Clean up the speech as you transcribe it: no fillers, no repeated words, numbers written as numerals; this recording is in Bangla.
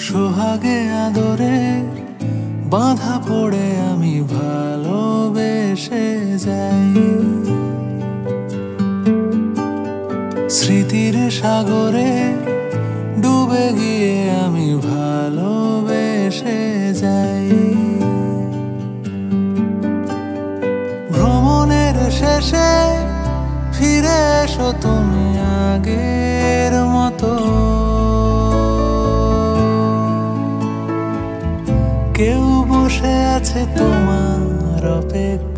সোহাগে আদরে বাঁধা পড়ে আমি ভালোবেসে যাই। স্মৃতির সাগরে ডুবে গিয়ে আমি ভালোবেসে যাই। ভ্রমণের শেষে ফিরে এসো তুমি আগের মতো। কেউ বসে আছে তোমার অপেক্ষা।